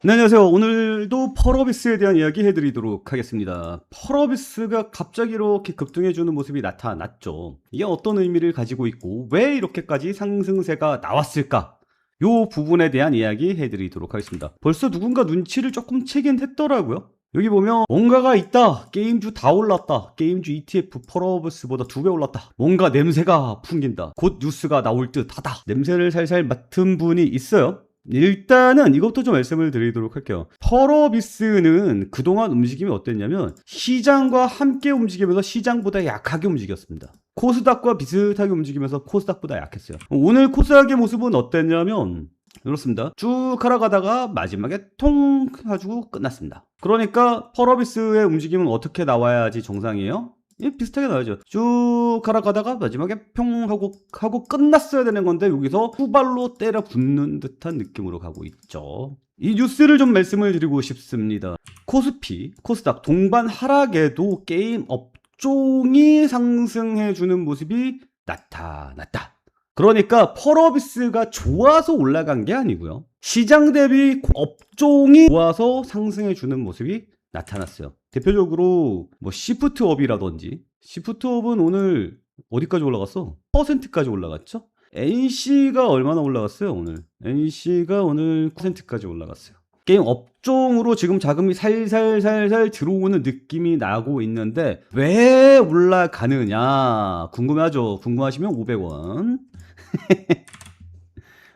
네, 안녕하세요. 오늘도 펄어비스에 대한 이야기 해드리도록 하겠습니다. 펄어비스가 갑자기 이렇게 급등해주는 모습이 나타났죠. 이게 어떤 의미를 가지고 있고 왜 이렇게까지 상승세가 나왔을까? 요 부분에 대한 이야기 해드리도록 하겠습니다. 벌써 누군가 눈치를 조금 채긴 했더라고요. 여기 보면 뭔가가 있다. 게임주 다 올랐다. 게임주 ETF 펄어비스보다 2배 올랐다. 뭔가 냄새가 풍긴다. 곧 뉴스가 나올 듯하다. 냄새를 살살 맡은 분이 있어요. 일단은 이것부터 좀 말씀을 드리도록 할게요. 펄어비스는 그동안 움직임이 어땠냐면 시장과 함께 움직이면서 시장보다 약하게 움직였습니다. 코스닥과 비슷하게 움직이면서 코스닥보다 약했어요. 오늘 코스닥의 모습은 어땠냐면 그렇습니다. 쭉 걸어가다가 마지막에 통 해가지고 끝났습니다. 그러니까 펄어비스의 움직임은 어떻게 나와야지 정상이에요? 비슷하게 나와야죠. 쭉 갈아가다가 마지막에 평 하고 끝났어야 되는 건데 여기서 후발로 때려 붙는 듯한 느낌으로 가고 있죠. 이 뉴스를 좀 말씀을 드리고 싶습니다. 코스피, 코스닥 동반 하락에도 게임 업종이 상승해주는 모습이 나타났다. 그러니까 펄어비스가 좋아서 올라간 게 아니고요. 시장 대비 업종이 좋아서 상승해주는 모습이 나타났어요. 대표적으로 뭐 시프트업이라든지 시프트업은 오늘 어디까지 올라갔어? 퍼센트까지 올라갔죠? NC가 얼마나 올라갔어요 오늘? NC가 오늘 9%까지 올라갔어요. 게임 업종으로 지금 자금이 살살살살 들어오는 느낌이 나고 있는데 왜 올라가느냐 궁금하죠? 궁금하시면 500원.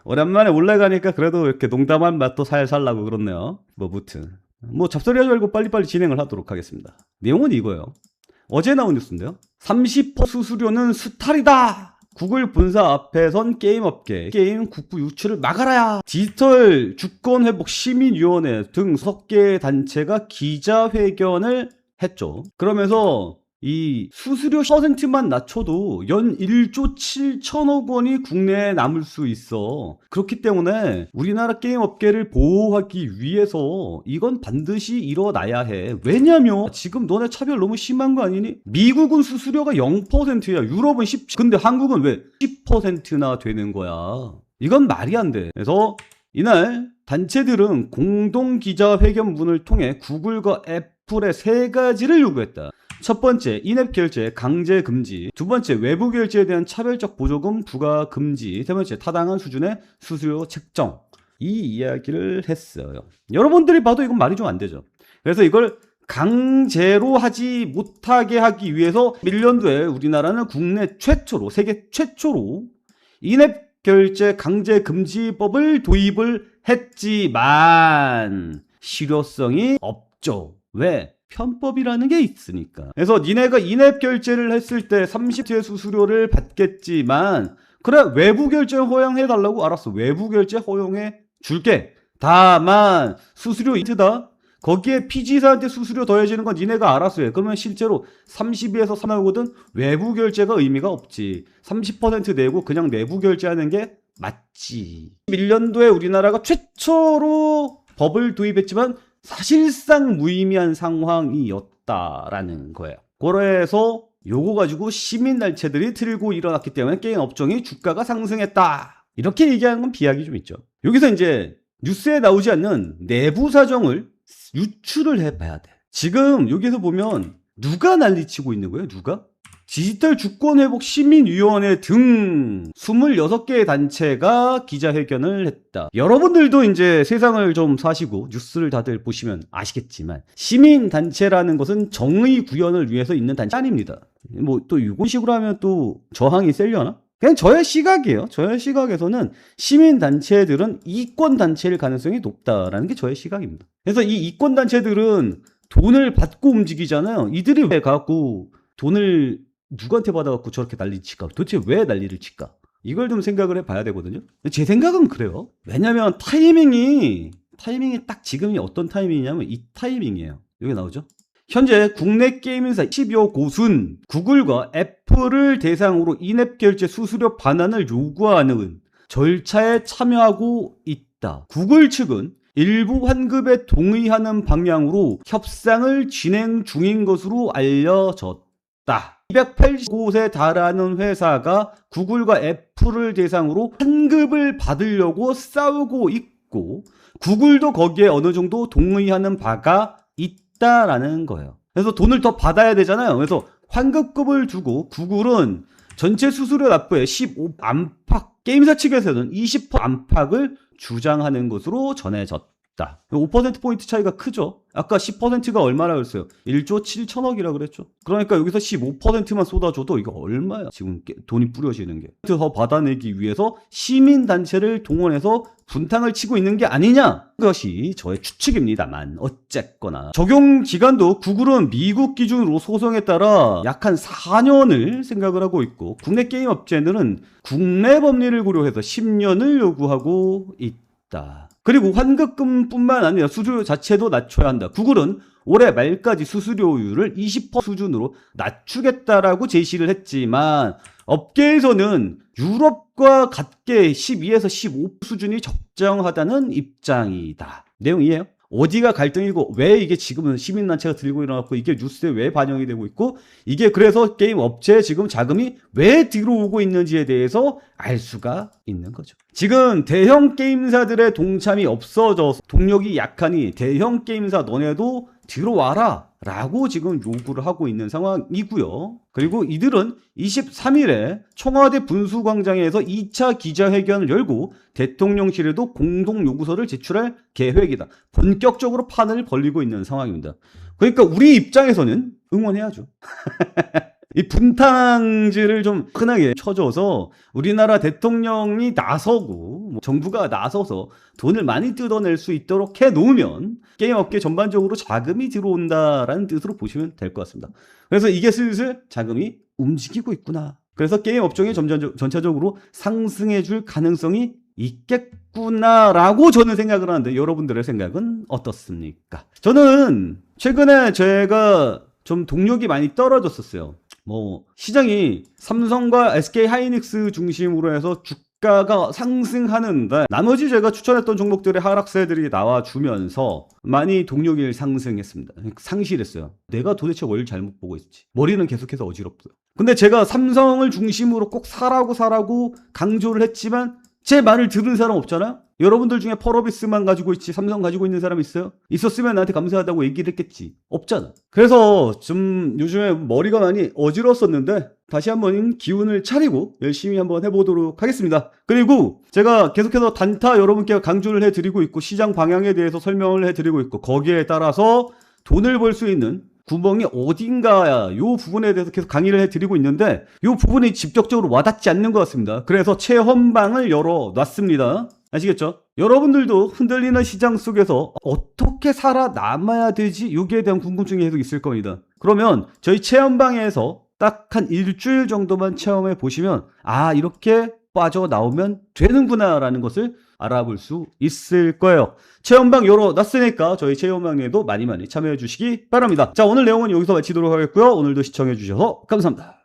오랜만에 올라가니까 그래도 이렇게 농담한 맛도 살살 나고 그렇네요. 뭐 무튼 뭐 잡소리하지 말고 빨리빨리 진행을 하도록 하겠습니다. 내용은 이거예요. 어제 나온 뉴스인데요. 30% 수수료는 수탈이다. 구글 본사 앞에 선 게임업계 게임 국부 유출을 막아라야. 디지털 주권회복 시민위원회 등 6개 단체가 기자회견을 했죠. 그러면서 이 수수료 퍼센트만 낮춰도 연 1조 7천억 원이 국내에 남을 수 있어. 그렇기 때문에 우리나라 게임 업계를 보호하기 위해서 이건 반드시 일어나야 해. 왜냐면 지금 너네 차별 너무 심한 거 아니니? 미국은 수수료가 0%야. 유럽은 10%. 근데 한국은 왜 10%나 되는 거야? 이건 말이 안 돼. 그래서 이날 단체들은 공동 기자회견문을 통해 구글과 애플의 3가지를 요구했다. 첫 번째, 인앱 결제 강제 금지. 두 번째, 외부 결제에 대한 차별적 보조금 부과 금지. 세 번째, 타당한 수준의 수수료 책정. 이 이야기를 했어요. 여러분들이 봐도 이건 말이 좀 안 되죠. 그래서 이걸 강제로 하지 못하게 하기 위해서 1년도에 우리나라는 국내 최초로, 세계 최초로 인앱 결제 강제 금지법을 도입을 했지만 실효성이 없죠. 왜? 편법이라는 게 있으니까. 그래서 니네가 인앱 결제를 했을 때 30회 수수료를 받겠지만 그래 외부 결제 허용해달라고 알았어. 외부 결제 허용해 줄게. 다만 수수료 인트다. 거기에 피지사한테 수수료 더해지는 건 니네가 알아서 해. 그러면 실제로 30에서 3 나오거든. 외부 결제가 의미가 없지. 30% 내고 그냥 내부 결제하는 게 맞지. 1년도에 우리나라가 최초로 법을 도입했지만 사실상 무의미한 상황이었다라는 거예요. 그래서 요거 가지고 시민단체들이 들고 일어났기 때문에 게임 업종이 주가가 상승했다. 이렇게 얘기하는 건 비약이 좀 있죠. 여기서 이제 뉴스에 나오지 않는 내부 사정을 유출을 해봐야 돼. 지금 여기서 보면 누가 난리치고 있는 거예요? 누가? 디지털 주권회복 시민위원회 등 26개의 단체가 기자회견을 했다. 여러분들도 이제 세상을 좀 사시고 뉴스를 다들 보시면 아시겠지만 시민단체라는 것은 정의 구현을 위해서 있는 단체 아닙니다. 뭐 또 이런 식으로 하면 또 저항이 세려나? 그냥 저의 시각이에요. 저의 시각에서는 시민단체들은 이권단체일 가능성이 높다라는 게 저의 시각입니다. 그래서 이 이권단체들은 돈을 받고 움직이잖아요. 이들이 왜 갖고 돈을 누구한테 받아갖고 저렇게 난리 칠까? 도대체 왜 난리를 칠까? 이걸 좀 생각을 해봐야 되거든요. 제 생각은 그래요. 왜냐면 타이밍이 딱 지금이 어떤 타이밍이냐면 이 타이밍이에요. 여기 나오죠? 현재 국내 게임회사 10여 곳은 구글과 애플을 대상으로 인앱 결제 수수료 반환을 요구하는 절차에 참여하고 있다. 구글 측은 일부 환급에 동의하는 방향으로 협상을 진행 중인 것으로 알려졌다. 280곳에 달하는 회사가 구글과 애플을 대상으로 환급을 받으려고 싸우고 있고 구글도 거기에 어느 정도 동의하는 바가 있다라는 거예요. 그래서 돈을 더 받아야 되잖아요. 그래서 환급금을 두고 구글은 전체 수수료 납부의 15 안팎, 게임사 측에서는 20% 안팎을 주장하는 것으로 전해졌다. 5%포인트 차이가 크죠. 아까 10%가 얼마나 그랬어요? 1조 7천억이라 그랬죠. 그러니까 여기서 15%만 쏟아줘도 이거 얼마야 지금 돈이 뿌려지는 게. 더 받아내기 위해서 시민단체를 동원해서 분탕을 치고 있는 게 아니냐, 그것이 저의 추측입니다만 어쨌거나 적용 기간도 구글은 미국 기준으로 소송에 따라 약 한 4년을 생각을 하고 있고, 국내 게임 업체들은 국내 법리를 고려해서 10년을 요구하고 있다. 그리고 환급금뿐만 아니라 수수료 자체도 낮춰야 한다. 구글은 올해 말까지 수수료율을 20% 수준으로 낮추겠다라고 제시를 했지만 업계에서는 유럽과 같게 12에서 15 수준이 적정하다는 입장이다. 내용 이해해요? 어디가 갈등이고 왜 이게 지금은 시민단체가 들고 일어났고 이게 뉴스에 왜 반영이 되고 있고 이게 그래서 게임 업체에 지금 자금이 왜 들어오고 있는지에 대해서 알 수가 있는 거죠. 지금 대형 게임사들의 동참이 없어져서 동력이 약하니 대형 게임사 너네도 들어와라 라고 지금 요구를 하고 있는 상황이고요. 그리고 이들은 23일에 청와대 분수광장에서 2차 기자회견을 열고 대통령실에도 공동 요구서를 제출할 계획이다. 본격적으로 판을 벌리고 있는 상황입니다. 그러니까 우리 입장에서는 응원해야죠. 이 분탕질을 좀 흔하게 쳐줘서 우리나라 대통령이 나서고 정부가 나서서 돈을 많이 뜯어낼 수 있도록 해놓으면 게임업계 전반적으로 자금이 들어온다라는 뜻으로 보시면 될 것 같습니다. 그래서 이게 슬슬 자금이 움직이고 있구나. 그래서 게임 업종이 전체적으로 상승해줄 가능성이 있겠구나라고 저는 생각을 하는데 여러분들의 생각은 어떻습니까? 저는 최근에 제가 좀 동력이 많이 떨어졌었어요. 시장이 삼성과 SK 하이닉스 중심으로 해서 주가가 상승하는데 나머지 제가 추천했던 종목들의 하락세들이 나와주면서 많이 동력이 상승했습니다. 상실했어요. 내가 도대체 뭘 잘못 보고 있지? 머리는 계속해서 어지럽고요. 근데 제가 삼성을 중심으로 꼭 사라고 강조를 했지만 제 말을 들은 사람 없잖아요? 여러분들 중에 펄어비스만 가지고 있지 삼성 가지고 있는 사람 있어요? 있었으면 나한테 감사하다고 얘기를 했겠지. 없잖아. 그래서 좀 요즘에 머리가 많이 어지러웠었는데 다시 한번 기운을 차리고 열심히 한번 해보도록 하겠습니다. 그리고 제가 계속해서 단타 여러분께 강조를 해드리고 있고 시장 방향에 대해서 설명을 해드리고 있고 거기에 따라서 돈을 벌 수 있는 구멍이 어딘가야 요 부분에 대해서 계속 강의를 해드리고 있는데 요 부분이 직접적으로 와닿지 않는 것 같습니다. 그래서 체험방을 열어놨습니다. 아시겠죠? 여러분들도 흔들리는 시장 속에서 어떻게 살아남아야 되지? 여기에 대한 궁금증이 계속 있을 겁니다. 그러면 저희 체험방에서 딱 한 일주일 정도만 체험해 보시면 이렇게 빠져나오면 되는구나 라는 것을 알아볼 수 있을 거예요. 체험방 열어놨으니까 저희 체험방에도 많이 참여해 주시기 바랍니다. 자, 오늘 내용은 여기서 마치도록 하겠고요. 오늘도 시청해 주셔서 감사합니다.